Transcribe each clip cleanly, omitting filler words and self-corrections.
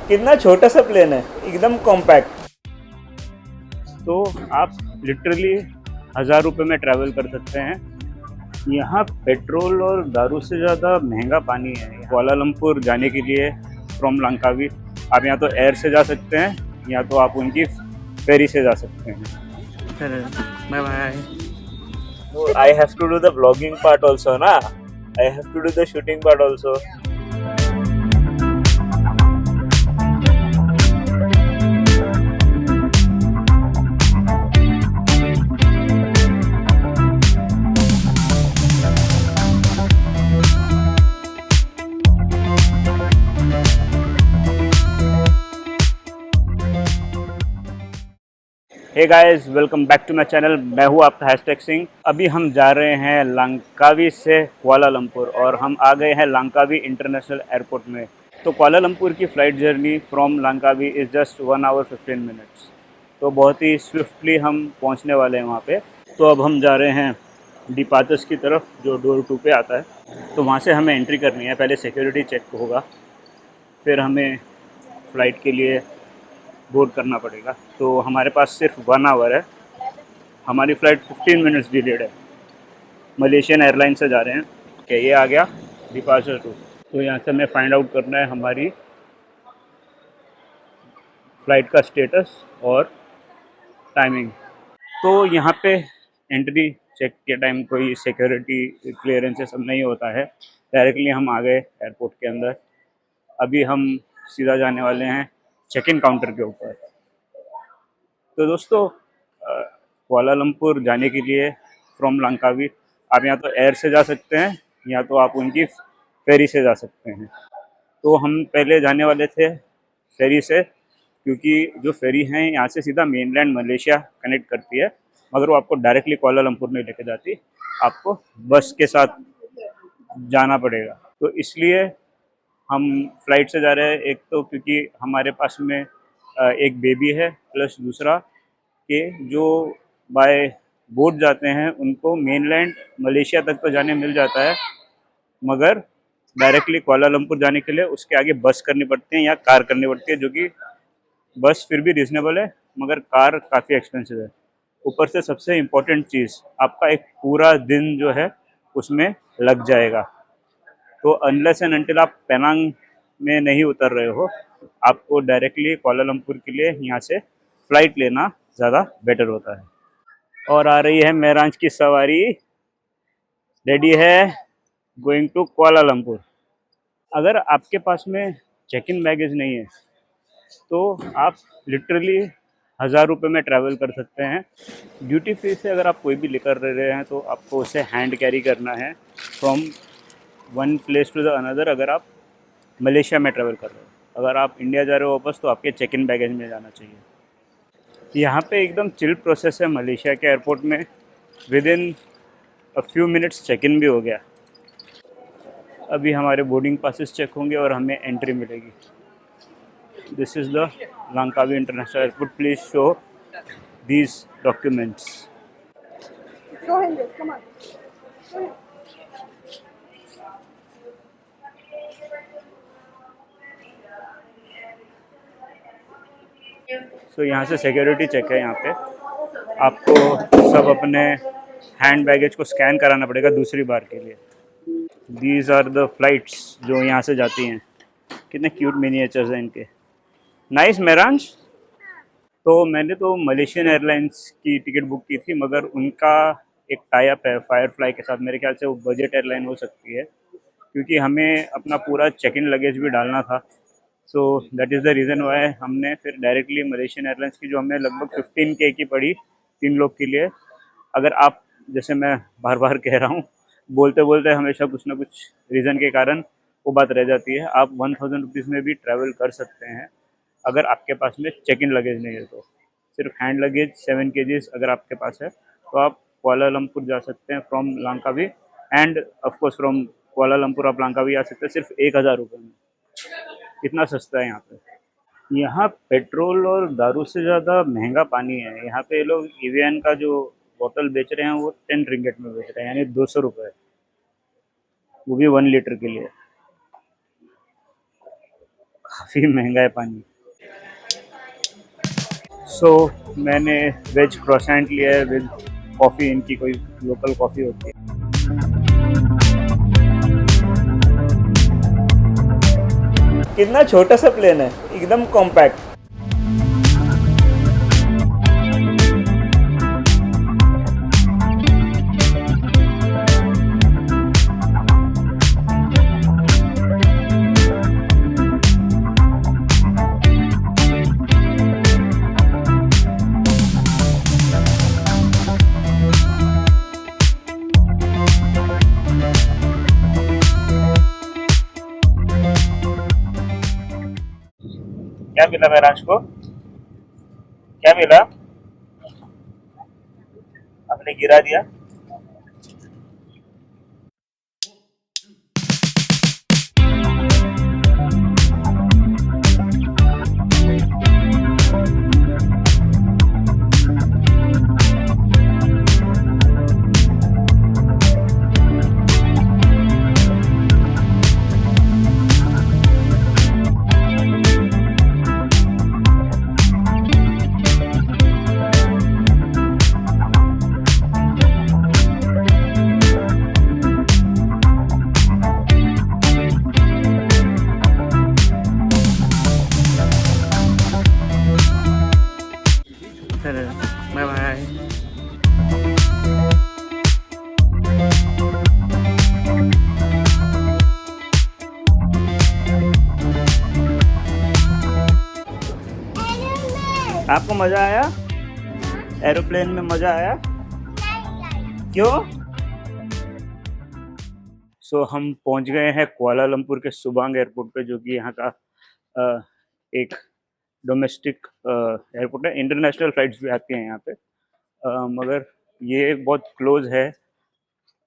कितना छोटा सा प्लेन है, एकदम कॉम्पैक्ट। तो आप लिटरली 1000 रुपये में ट्रैवल कर सकते हैं। यहाँ पेट्रोल और दारू से ज़्यादा महंगा पानी है। कुआलालंपुर जाने के लिए फ्रॉम लंकावी आप या तो एयर से जा सकते हैं या तो आप उनकी फेरी से जा सकते हैं। Bye bye. I have to do the vlogging part also ना, I have to do the shooting part also. Hey guys, welcome back to my channel. मैं हूँ आपका हैशटैग सिंह। अभी हम जा रहे हैं लंकावी से कुआलालंपुर और हम आ गए हैं लंकावी इंटरनेशनल एयरपोर्ट में। तो कुआलालंपुर की flight journey from Langkawi is just 1 hour 15 minutes. तो बहुत ही स्विफ्टली हम पहुँचने वाले हैं वहाँ पे। तो अब हम जा रहे हैं डिपार्चर्स की तरफ, जो डोर 2 पे आता है। तो वहाँ से हमें एंट्री करनी है। पहले सिक्योरिटी चेक होगा, फिर हमें फ़्लाइट के लिए बोर्ड करना पड़ेगा। तो हमारे पास सिर्फ 1 आवर है। हमारी फ़्लाइट 15 मिनट्स डिलेड है। मलेशियन एयरलाइन से जा रहे हैं। ओके, ये आ गया डिपार्चर 2। तो यहाँ से हमें फाइंड आउट करना है हमारी फ़्लाइट का स्टेटस और टाइमिंग। तो यहाँ पे एंट्री चेक के टाइम कोई सिक्योरिटी क्लियरेंस सब नहीं होता है। डायरेक्टली हम आ गए एयरपोर्ट के अंदर। अभी हम सीधा जाने वाले हैं चेक इन काउंटर के ऊपर। तो दोस्तों, कुआलालंपुर जाने के लिए फ्रॉम लंकावी आप या तो एयर से जा सकते हैं या तो आप उनकी फेरी से जा सकते हैं। तो हम पहले जाने वाले थे फेरी से, क्योंकि जो फेरी है यहाँ से सीधा मेनलैंड मलेशिया कनेक्ट करती है, मगर वो आपको डायरेक्टली कुआलालंपुर नहीं लेके जाती, आपको बस के साथ जाना पड़ेगा। तो इसलिए हम फ़्लाइट से जा रहे हैं। एक तो क्योंकि हमारे पास में एक बेबी है, प्लस दूसरा कि जो बाय बोट जाते हैं उनको मेनलैंड मलेशिया तक तो जाने मिल जाता है, मगर डायरेक्टली कुआलालंपुर जाने के लिए उसके आगे बस करनी पड़ती है या कार करनी पड़ती है, जो कि बस फिर भी रीज़नेबल है मगर कार काफ़ी एक्सपेंसिव है। ऊपर से सबसे इम्पोर्टेंट चीज़, आपका एक पूरा दिन जो है उसमें लग जाएगा। तो अनलेस एंड अनटिल आप पेनांग में नहीं उतर रहे हो, आपको डायरेक्टली कुआलालंपुर के लिए यहाँ से फ़्लाइट लेना ज़्यादा बेटर होता है। और आ रही है मेरांज की सवारी, रेडी है गोइंग टू कुआलालंपुर। अगर आपके पास में चेक इन बैगेज नहीं है तो आप लिटरली 1000 रुपये में ट्रैवल कर सकते हैं। ड्यूटी फ्री से अगर आप कोई भी लेकर रहे हैं तो आपको उसे हैंड कैरी करना है from one place to the another. अगर आप मलेशिया में ट्रैवल कर रहे हो, अगर आप इंडिया जा रहे हो वापस, तो आपके चेक इन बैगेज में जाना चाहिए। यहाँ पे एकदम चिल प्रोसेस है मलेशिया के एयरपोर्ट में। Within a few minutes check in भी हो गया। अभी हमारे बोर्डिंग पासेस चेक होंगे और हमें एंट्री मिलेगी। This is the Langkawi international airport. Please show these documents. Show him this. Come on. Show him. So यहाँ से सिक्योरिटी चेक है। यहाँ पे आपको सब अपने हैंड बैगेज को स्कैन कराना पड़ेगा दूसरी बार के लिए। दीज आर द फ्लाइट्स जो यहाँ से जाती हैं। कितने क्यूट मिनिएचर्स हैं इनके। नाइस मेरांज। तो मैंने तो मलेशियन एयरलाइंस की टिकट बुक की थी, मगर उनका एक टाई अप है फायरफ्लाई के साथ। मेरे ख्याल से वो बजट एयरलाइन हो सकती है, क्योंकि हमें अपना पूरा चेक इन लगेज भी डालना था। So that is the reason why हमने फिर डायरेक्टली मलेशियन एयरलाइंस की, जो हमें लगभग 15K की पड़ी 3 लोग के लिए। अगर आप, जैसे मैं बार बार कह रहा हूँ, बोलते बोलते हमेशा कुछ ना कुछ रीज़न के कारण वो बात रह जाती है, आप 1000 रुपीज़ में भी ट्रैवल कर सकते हैं अगर आपके पास में चेक इन लगेज नहीं है। तो सिर्फ हैंड लगेज 7 kgs अगर आपके पास है तो आप कुआलालंपुर जा सकते हैं from Langkawi, and of course from Kuala Lumpur आप लंकावी आ सकते हैं सिर्फ 1000 रुपये में। इतना सस्ता है यहाँ पे। यहाँ पेट्रोल और दारू से ज़्यादा महंगा पानी है। यहाँ पे लोग EVN का जो बोतल बेच रहे हैं वो 10 रिंगेट में बेच रहे हैं, यानी 200 रुपये, वो भी 1 लीटर के लिए। काफ़ी महंगा है पानी। सो मैंने वेज क्रोसेंट लिया है विद कॉफ़ी, इनकी कोई लोकल कॉफ़ी होती है। कितना छोटा सा प्लेन है, एकदम कॉम्पैक्ट। क्या मिला मेरांश को? क्या मिला? आपने गिरा दिया। Bye bye. आपको मजा आया? एरोप्लेन में मजा आया? क्यों? सो हम पहुंच गए हैं कुआलालंपुर के सुबांग एयरपोर्ट पे, जो कि यहाँ का एक डोमेस्टिक एयरपोर्ट है। इंटरनेशनल फ्लाइट्स भी आती हैं यहाँ पे, मगर ये बहुत क्लोज है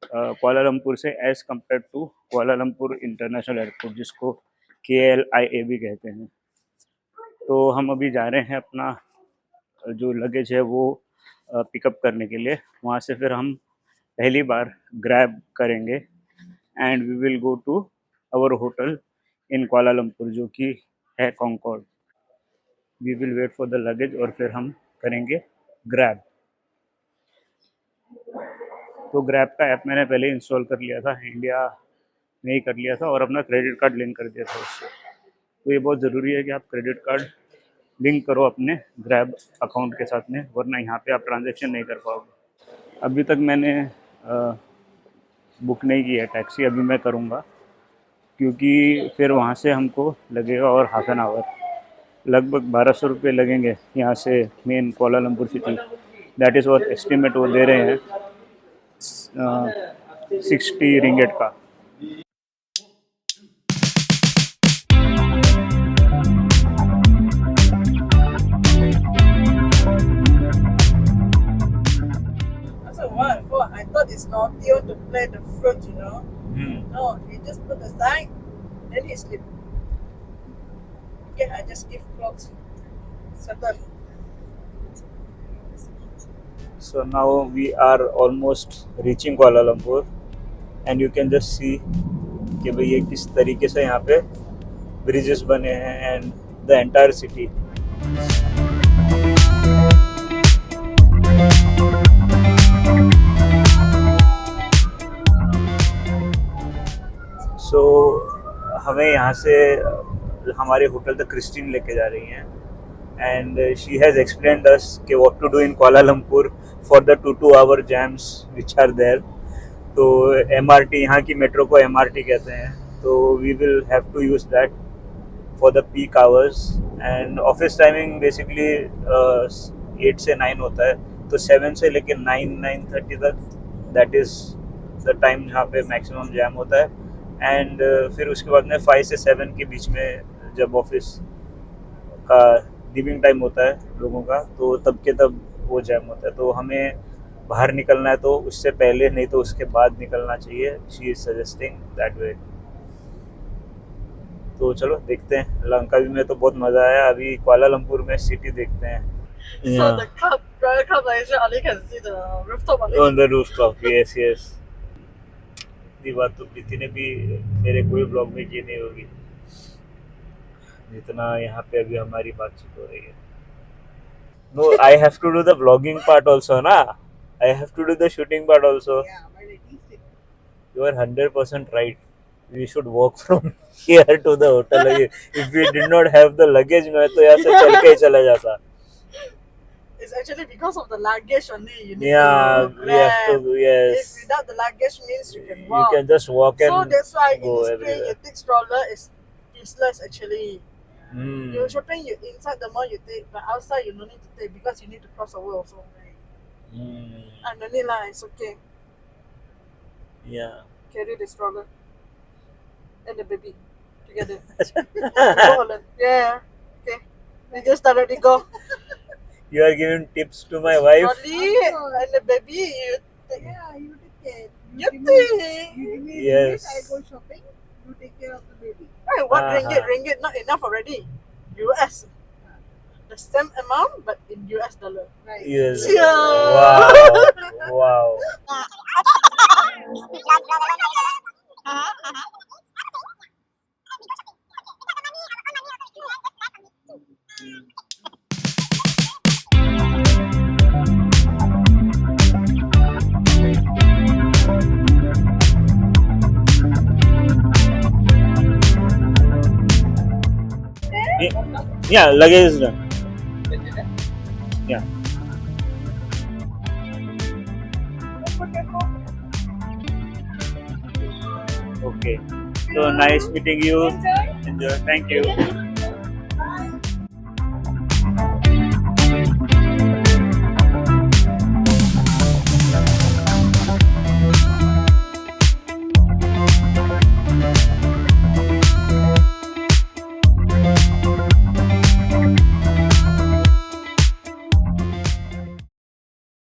कुआलालंपुर से as compared to Kuala Lumpur international airport, जिसको KLIA भी कहते हैं। तो हम अभी जा रहे हैं अपना जो लगेज है वो पिकअप करने के लिए। वहाँ से फिर हम पहली बार ग्रैब करेंगे and we will go to our hotel in Kuala Lumpur, जो कि है Concorde. We will wait for the luggage और फिर हम करेंगे ग्रैब। तो ग्रैब का ऐप मैंने पहले इंस्टॉल कर लिया था, इंडिया में ही कर लिया था, और अपना क्रेडिट कार्ड लिंक कर दिया था उससे। तो ये बहुत ज़रूरी है कि आप क्रेडिट कार्ड लिंक करो अपने ग्रैब अकाउंट के साथ में, वरना यहाँ पे आप ट्रांजैक्शन नहीं कर पाओगे। अभी तक मैंने बुक नहीं की है टैक्सी, अभी मैं करूँगा, क्योंकि फिर वहाँ से हमको लगेगा और हाफ एन आवर, लगभग 1200 रुपये लगेंगे यहाँ से main Kuala Lumpur city. That is what estimate वो दे रहे हैं 60 रिंगेट का। I thought it's not you to play the fruit, you know. No, he just put aside, then he sleep. Okay, I just give clothes. Settle. So now we are almost reaching Kuala Lumpur, and you can just see कि भाई ये किस तरीके से यहाँ पे bridges बने हैं एंड द एंटायर सिटी। सो हमें यहाँ से हमारे होटल तक क्रिस्टीन लेके जा रही हैं, and she has explained us कि what to do in Kuala Lumpur for the 2 hour jams which are there. तो MRT, यहाँ की मेट्रो को MRT कहते हैं, तो we will have to use that for the peak hours. And office timing basically 8 से 9 होता है, तो 7 से लेकर 9-9:30 तक दैट इज़ द टाइम जहाँ पे मैक्सिमम जैम होता है। एंड फिर उसके बाद में 5 से 7 के बीच में जब ऑफिस का लीविंग टाइम होता है लोगों का, तो तब के तब वो जैम होता है। तो हमें बाहर निकलना है तो उससे पहले, नहीं तो उसके बाद निकलना चाहिए। She is suggesting that way. तो चलो देखते हैं। लंकावी में तो बहुत मज़ा आया, अभी कुआलालंपुर में सिटी देखते हैं। So the club, Royal Club Malaysia, only can see the rooftop only. On the rooftop, yes, yes. ये बात तो प्रीति ने भी मेरे कोई ब्लॉग में की नहीं होगी। जितना यहाँ पे अभी हमारी बातचीत हो रही है. No, I have to do the vlogging part also, na. I have to do the shooting part also. Yeah, but it is it. You are 100% right. We should walk from here to the hotel again. If we did not have the luggage, मैं तो यहाँ से चल के ही चला जाता. It's actually because of the luggage only. You need Yeah, to we have grab. to. Yes, If without the luggage means you can you walk. can just walk So and that's why in go this plane everywhere. you take stroller is useless actually. Hmm. You shopping you inside the mall you take, but outside you don't need to take because you need to cross over also. Right? Hmm. And no need lah, it's okay. Yeah. Carry the stroller and the baby together. Go alone. Yeah. Okay. We just already go. You are giving tips to my wife. Trolley and the baby you take. Yeah, you take care. You give me- take. You give me Yes. ringgit, I go shopping. You take care of the baby. Hey, what Uh-huh. ringgit? Ringgit not enough already. US. The same amount but in US dollar. Right. Yes. Yeah. Wow. Wow. Yeah, luggage is done. Yeah. Okay. So nice meeting you. Enjoy. Thank you.